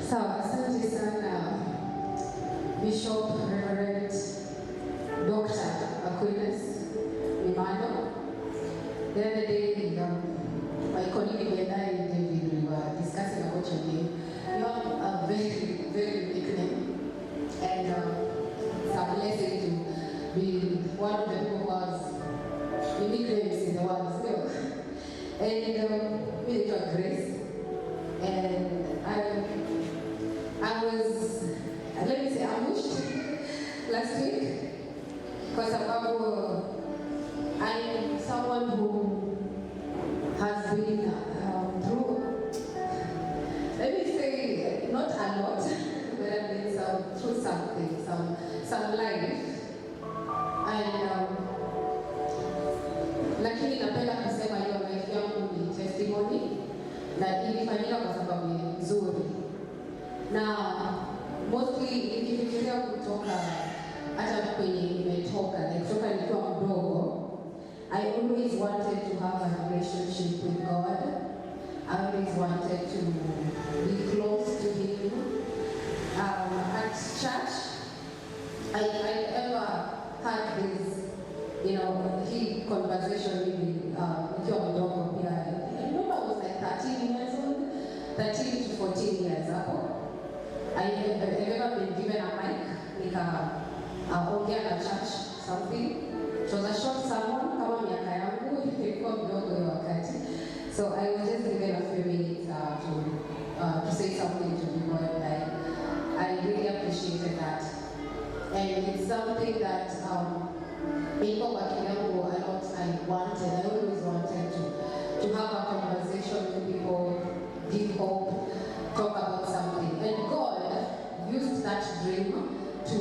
Sawa, asante sana Bishop Reverend Dr. Aquinas Mimano. The other day, my colleague and I, David, we were discussing about your name. You have a very, very unique name, and it's a blessing to be one of the people who has unique names in the world still. And we got Grace, and I was, let me say, ambushed last week because I'm someone who has been through, let me say, not a lot, but I've been through something, some life. And lakini napenda kusema hiyo life yangu ni testimony na ilifanyika kwa sababu nzuri. Na mostly nikifikiria kutoka hata kwenye nimetoka, kutoka nikiwa mdogo, I always wanted to have a relationship with God. I always wanted to be close to Him. At church, I ever had this, conversation with nikiwa mdogo pia. I remember I was like 13 years old, 13 to 14 years ago. I've ever been given a mic, ongea na church something. It was a short sermon, kama miaka yangu, ilikuwa mdogo hiyo wakati. So I was just given a few minutes to say something to people, and I really appreciated that. And it's something that people back in a lot I always wanted to have a conversation with people, give hope, talk about something. And God used that dream to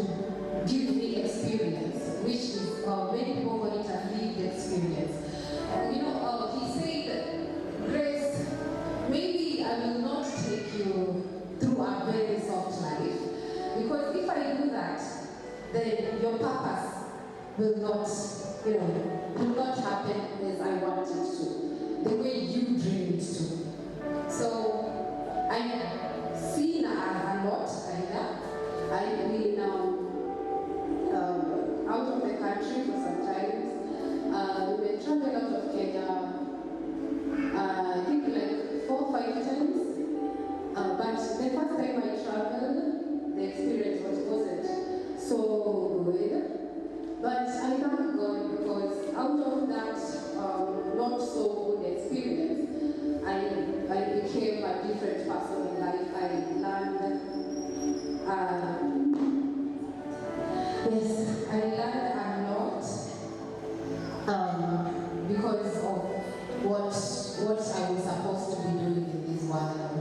give me experience, which is many people call it a lived experience. He said, Grace, maybe I will not take you through a very soft life, because if I do that, then your purpose will not happen as I want it to, the way you dreamed it to. So I've seen a lot I've been out of the country for some time. We traveled out of Kenya, I think like 4 or 5 times. But the first time I traveled, the experience wasn't so good. But I thank God, because out of that not so good experience, I became a different person in life. I learned, a lot because of what I was supposed to be doing in this world,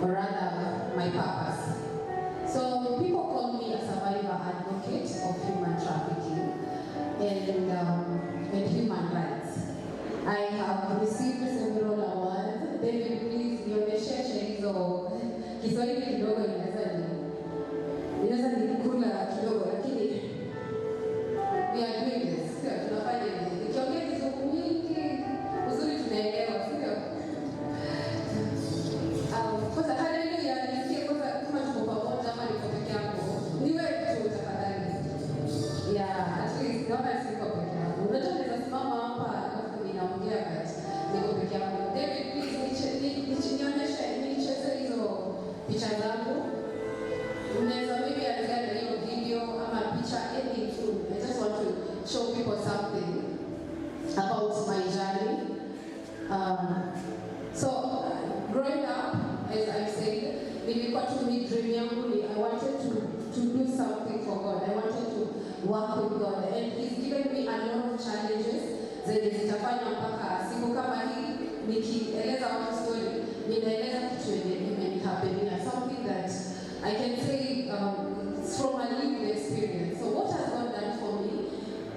or rather my purpose. So people call me a survivor advocate of human trafficking and human rights. I have received several awards. David, please nionyeshe hizo Kiswahili kidogo inaweza nikula kidogo, lakini we are doing this. Sio tunafanya hivi. Nikiongea kizungu mingi, uzuri tunaelewa, sio? Kwanza haleluya, nisikie kwanza kama tuko pamoja ama niko peke yangu. Ni wewe tu tafadhali. Yeah, at least naona siko peke yangu. Unajua naweza simama hapa alafu ninaongea kati niko peke yangu. David, please nicheze hizo picha zangu. Unaweza maybe angalia hiyo video ama picha any too. I just want to show people something about my journey. So growing up, as I said, nilikuwa tu ni dream yangu ni I wanted to do something for God. I wanted to work with God, and He's given me a lot of challenges zenye zitafanya mpaka siku kama hii nikieleza watu story, ninaeleza kitu yenye imenihapenia, something that I can say from a lived experience. So what has God done for me?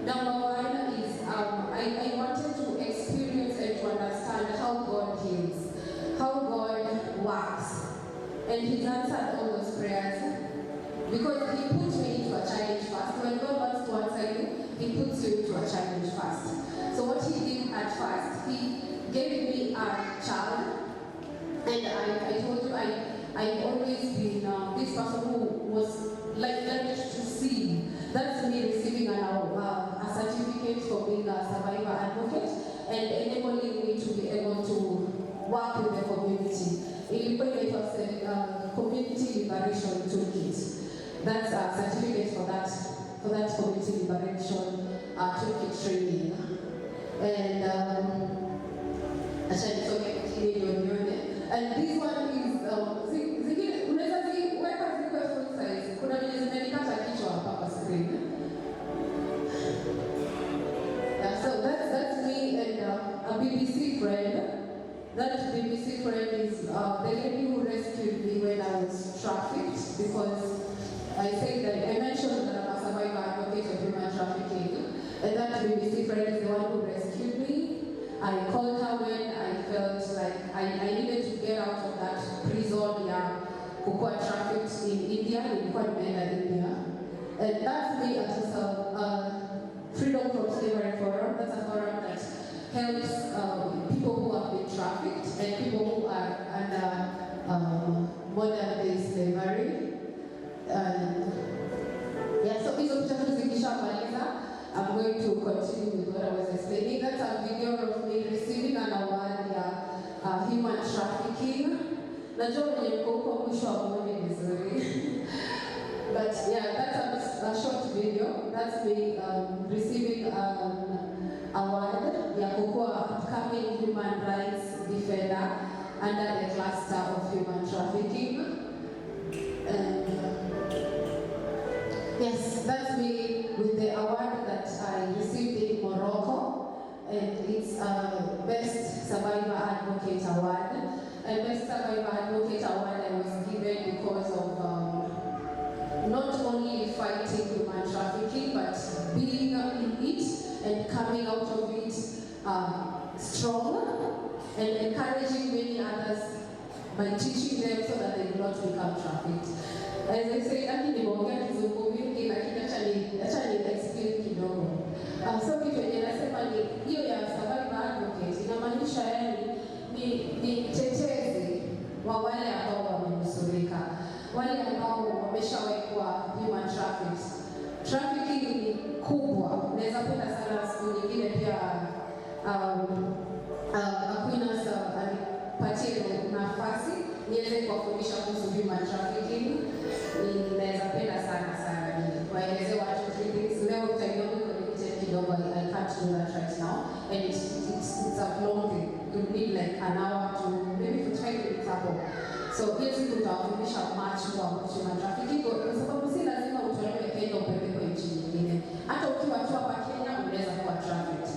Number one is I wanted to experience and to understand how God heals, how God works, and He's answered all those prayers because He put me into a challenge first. When God wants to answer you, He puts you into a challenge first. So what He did at first, He gave me a child, and I told you I've always been person who was like left to see. That's me receiving a certificate for being a survivor advocate and enabling me to be able to work with the community. Ilikuwa inaitwa Community Liberation Toolkit. That's a certificate for that Community Liberation Toolkit training. And and this one is unaweza ziweka zikuwe full size. Kuna vile zimenikata kichwa hapa kwa screen. Yeah, so that's me and a BBC friend. That BBC friend is the lady who rescued me when I was trafficked, because I said that I mentioned that I'm a survivor advocate of human trafficking, and that BBC friend is the one who rescued me. I called her when I felt like I needed to get out of that prison, kukua trafficked in India, nilikuwa nimeenda India. And that's me at Freedom from Slavery Forum. That's a forum that helps people who have been trafficked and people who are under modern day slavery. Yeah, so hizo picha zikishamaliza, I'm going to continue with what I was explaining. That's a video of me receiving an award for human trafficking. Najua mwenye mko huko mwisho wa mwezi vizuri. But yeah, that's a short video. That's me receiving an award ya kukuwa upcoming human rights defender under the cluster of human trafficking. And yes, that's me with the award that I received in Morocco, and it's Best Survivor Advocate Award. And Best Survivor Advocate Award I was given because of not only fighting human trafficking, but being in it and coming out of it strong and encouraging many others by teaching them so that they do not become trafficked. As I say, nimeongea kizungu vingi, lakini acha ni explain kidogo. So kitu yenye nasema ni hiyo ya survivor advocate inamaanisha ni tetezi wa wale ambao wamenusurika, wale ambao wameshawekwa human trafficked. Trafficking ni kubwa. Naweza penda sana siku nyingine pia Aquinas alipatie nafasi niweze kuwafundisha kuhusu human trafficking. Ninaweza penda sana waeleze watu things. Leo utaiondoka kwenye kidogo, I can't do that right now, and it's a long thing. You need like an hour to maybe for 20 minutes hapo. So hiyo siku tutawafundisha much more human trafficking, kwa sababu si lazima utolewe Kenya upelekwe nchi nyingine. Hata ukiwa tu hapa Kenya unaweza kuwa trafficked.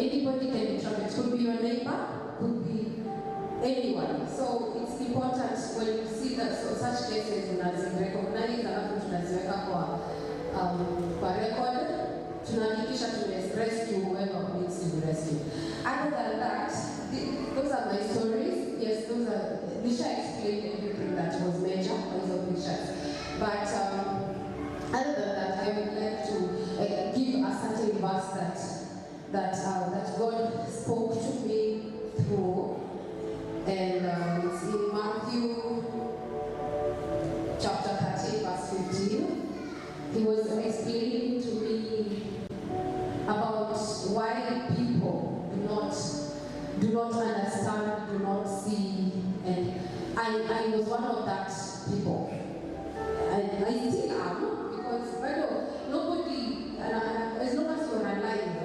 Anybody can be trafficked. Could be your neighbor, could be anyone. So it's important when you see that such cases unazirecognize, alafu tunaziweka kwa record, tunahakikisha rescue whoever needs to be rescued. Other than that, those are my stories. Yes, those are, Nisha explained everything that was major by those pictures. But other than that, I would like to give a certain verse that God spoke to me through, and it's in Matthew chapter 13, verse 15. He was explaining to me about why people do not understand, do not see, and I was one of that people. I still am, because nobody, as long as you're alive,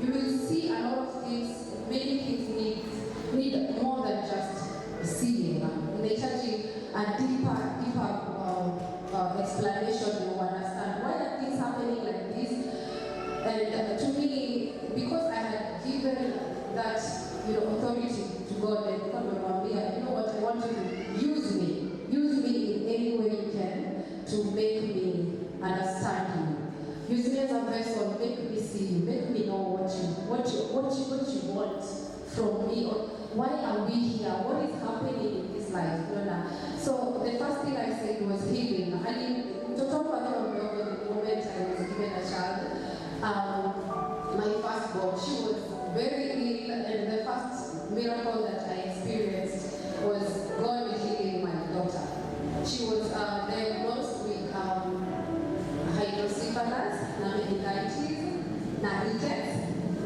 you will see a lot of things. Many things need more than just seeing. They charge a deeper explanation. You understand why are things happening like this. And to me, because I had given that authority to God, and God will be, you know what, I want you to use me in any way you can to make me understand you. Use me as a vessel, make me see you, make me know what you want from me, or why are we here, what is happening in this life. So the first thing I said was healing. I mean, to talk about the moment I was given a child, my firstborn, she was very ill, and the first miracle that I experienced was God healing my daughter. She was diagnosed na rickets,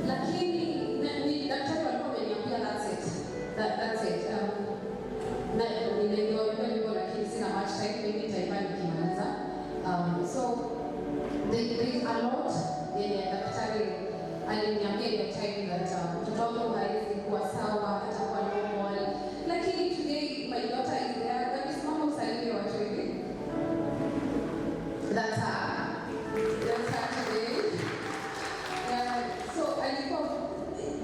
lakini ni daktari walikuwa wameniambia that's it. Na niliambiwa hivyo, lakini sina much time, maybe nitaimba nikimaliza. So there is a lot yenye daktari aliniambia ile time that mtoto wangu hawezi kuwa sawa, hatakuwa normal, lakini today my daughter is there. Nasimama usalimie watu hivi. That's her today. So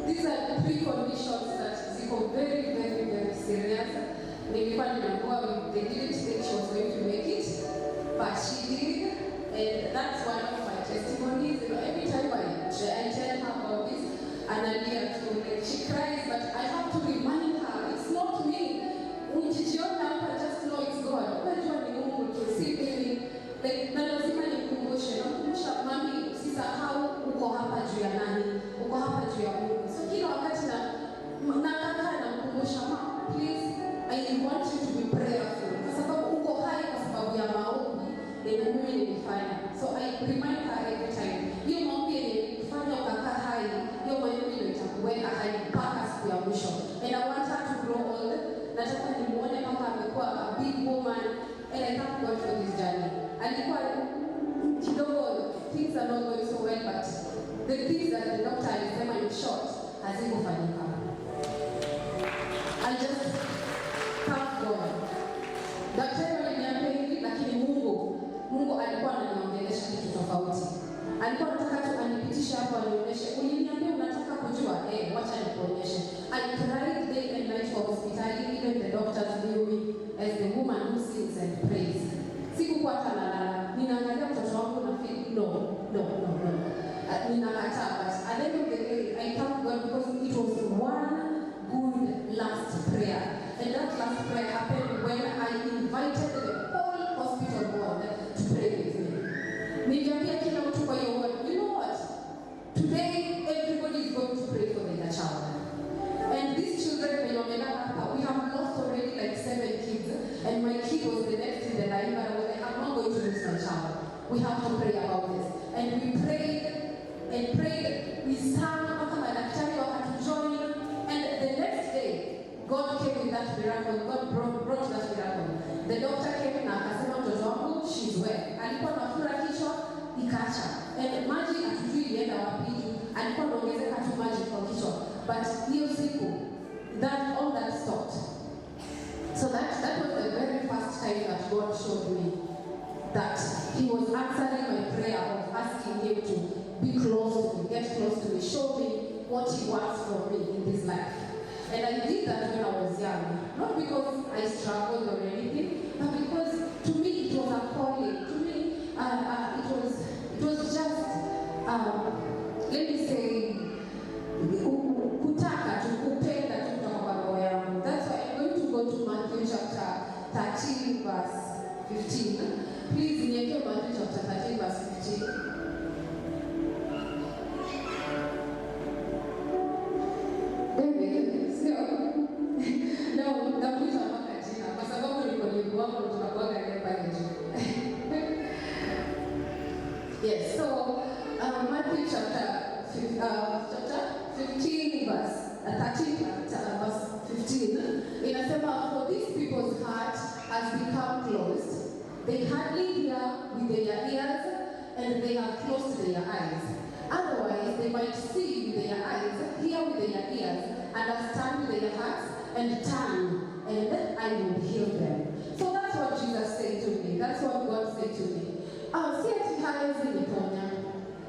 these are the three conditions that ziko very, very, very serious. Nilikuwa nimeambiwa they didn't think she was going to make it, but she did, and that's one of my testimonies. You know, every time I tell her about this, analia too, like she cries, but I have to remind her it's not me. Ukijiona hapa, just know it's God. Unajua ni Mungu tu, si mimi. Like na lazima nakumbusha mami, usisahau uko hapa juu ya nani, uko hapa juu ya Mungu. So kila wakati nakaa namkumbusha, mama, please, I want you to be prayerful, kwa sababu uko hai kwa sababu ya maombi yenye mimi nilifanya. So I remind her every time, hiyo maombi yenye nilifanya ukakaa hai, hiyo maombi ndio itakuweka hai mpaka siku ya mwisho. And I want her to grow old. Nataka nimuone kama amekuwa a big woman, and I thank God for this journey. Alikuwa kidogo, things are not going so well, but the things that the doctor alisema in short hazikufanyika. I just thank God. Daktari aliniambia hivi, lakini Mungu alikuwa ananiongelesha kitu tofauti. Alikuwa anataka tu anipitishe hapo, anionyeshe. Uliniambia unataka kujua, wacha nikuonyeshe. I cried day and night for hospitali, even the doctors knew me as the woman who sings and prays. Sikukuwa hata nalala. Ninaangalia mtoto wangu na feel no. Ninakataa, but at the end of the day, I thank God because it was one good last prayer. And that last prayer happened when I invited the whole hospital board to pray with me. Niliambia kila mtu kwa hiyo ward, you know what? Today, everybody is going to pray for their child. And these children, we have lost already like 7 kids. And my kid was the next in the line, but I was like, I'm not going to lose my child. We have to pray about this. And we prayed and prayed. We sang, joined. And the next day, God came with that miracle. God brought that miracle. The doctor came na akasema mtoto wangu, she's well. Alikuwa anafura kichwa, ikaacha. And maji hatujui ilienda wapi, alikuwa anaongezeka tu maji kwa kichwa. But hiyo siku, all that stopped. So that was the very first time that God showed me that He was answering my prayer of asking Him to be close to me, get close to me, show me what He wants from me in this life. And I did that when I was young, not because I struggled or anything, but because to me it was a calling. To me, it was just, let me say, kutaka tu, kupenda tu kutoka kwa roho yangu. That's why I'm going to go to Matthew chapter 13 verse 15. Please niweke Matthew chapter 13 verse 15. Yes, so Matthew chapter 15 verse 13 verse 15 inasema, for these people's heart has become closed. They hardly hear with their ears and they have closed their eyes. Otherwise, they might see with their eyes, hear with their ears, understand with their hearts, and turn, and I will heal them. So that's what Jesus said to me. That's what God said to me. Si ati hawezi niponya.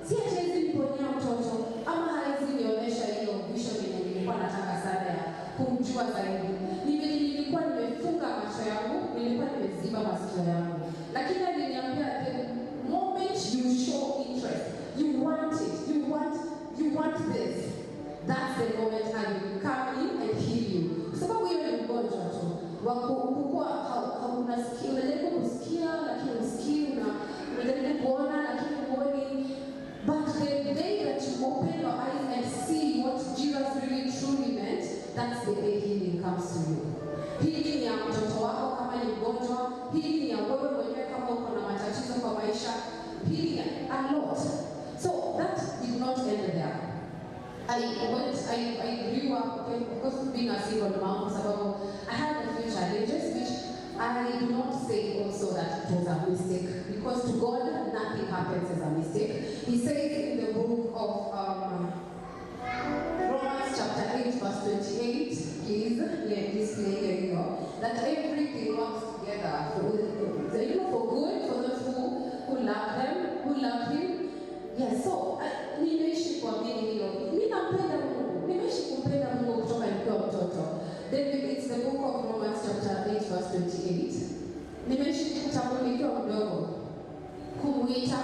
Si ati hawezi niponya mtoto. Ama hawezi nionyesha hiyo vision yenye nilikuwa nataka sana ya kumjua zaidi. Nilikuwa nimefunga macho yangu, nilikuwa nimeziba masikio yangu. Lakini aliniambia, the moment you show interest, you want it, you want this, that's the moment I will come in and heal you. Kwa sababu hiyo ni ugonjwa tu. Kukua haunasikia, unajaribu kusikia lakini usikii, unajaribu kuona lakini huoni. But the day that you open your eyes and see what Jesus really truly meant, that's the day healing comes to you. Hili ni ya mtoto wako kama ni mgonjwa, hili ni ya wewe mwenyewe kama uko na matatizo kwa maisha, hili a lot. So that did not end there. I grew up, of course, being a single mom, so I had a few challenges, which I do not say also that it was a mistake, because to God, nothing happens as a mistake. He says in the book of Romans chapter 8, verse 28, please, here you go, that everything works together for good, for those who love Him. Yes, so nimeishi kuamini hiyo. Mimi nampenda Mungu. Nimeishi kumpenda Mungu kutoka nikiwa mtoto. Then it's the book of Romans chapter 8 verse 28. Nimeishi tangu nikiwa mdogo kumuita,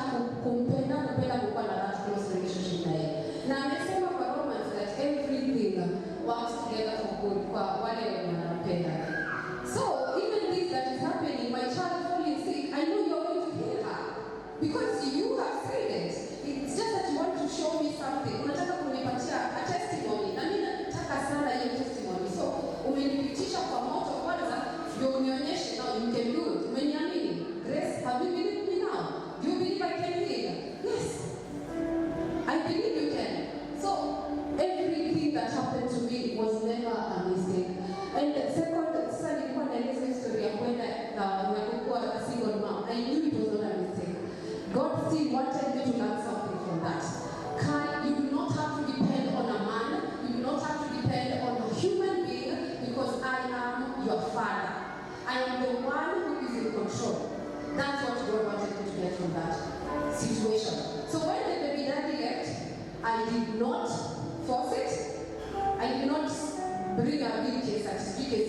kumpenda kuwa na that close relationship na yeye. Na amesema kwa Romans that everything works together for good kwa wale wanampenda. So even this that is happening, my child falling sick, I know you're going to heal her because you have said it. It's just that you want to show me something. Unataka kunipatia a testimony. Na mimi nataka sana hiyo testimony. So, umenipitisha kwa moto kwanza, ndio unionyeshe now you can do it. Umeniamini? Grace, have you believed me now? Do you believe I can heal? Yes. I believe you can. So, everything that happened to me was never a mistake. And second, sasa nilikuwa naeleza historia ya kwenda na kukua a single mom. I knew it was not a mistake. God still wanted me to learn something from that. You do not have to depend on a man. You do not have to depend on a human being, because I am your father. I am the one who is in control. That's what God wanted me to get from that situation. So when the baby daddy left, I did not force it. I did not bring a big case at speakers.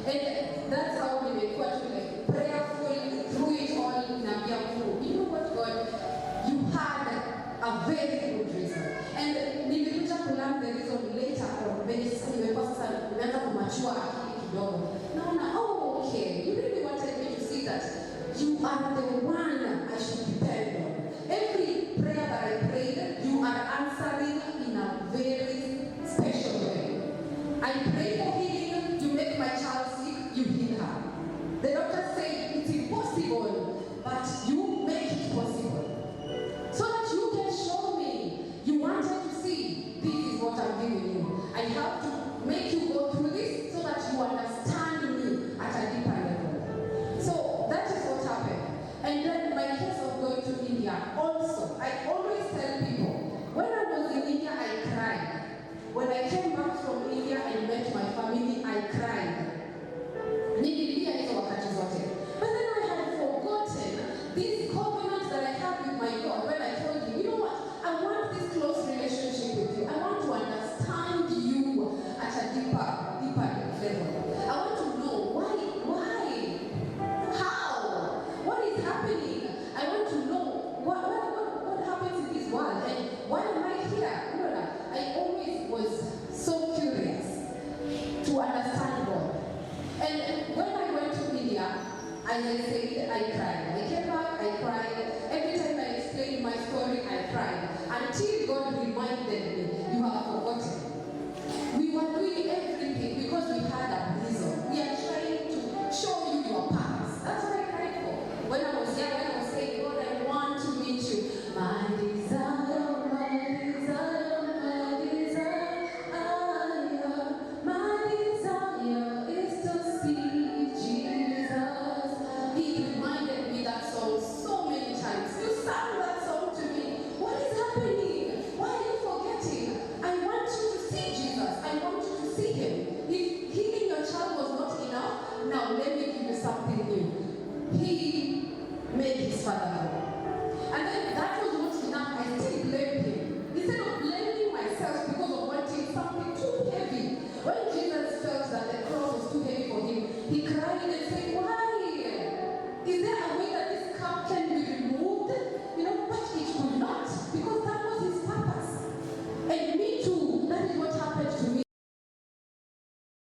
And that's how we make what we like, prayerful through it all in a miracle. You know what, God? You had a very good reason. And nilikuja kulearn the reason later on. When nimekuwa sasa nimeanza kumachua akili kidogo. Naona, oh, okay. You really wanted me to see that you are the one I should depend on. Every prayer that I prayed, you are answering in a very special way. I pray for healing, you make my child sick, you heal her. The doctor said it's impossible, but you make it possible. So that you can show me, you wanted to see, this is what I'm giving you. I have to make you go through this so that you understand me at a deeper level. So that is what happened. And then my case of going to India, also, I always tell people, when I was in India, I cried. When I came back from India and met my family, I cried. Nililia hizo wakati zote. But then I had forgotten this covenant that I have with my God when I told you, you know what, I want this close relationship with you. I want to understand you at a deeper level. I want to know why, how, what is happening. I want to know what happens in this world and why am I here? You know, I always was so curious to understand God. And when I went to India, as I said,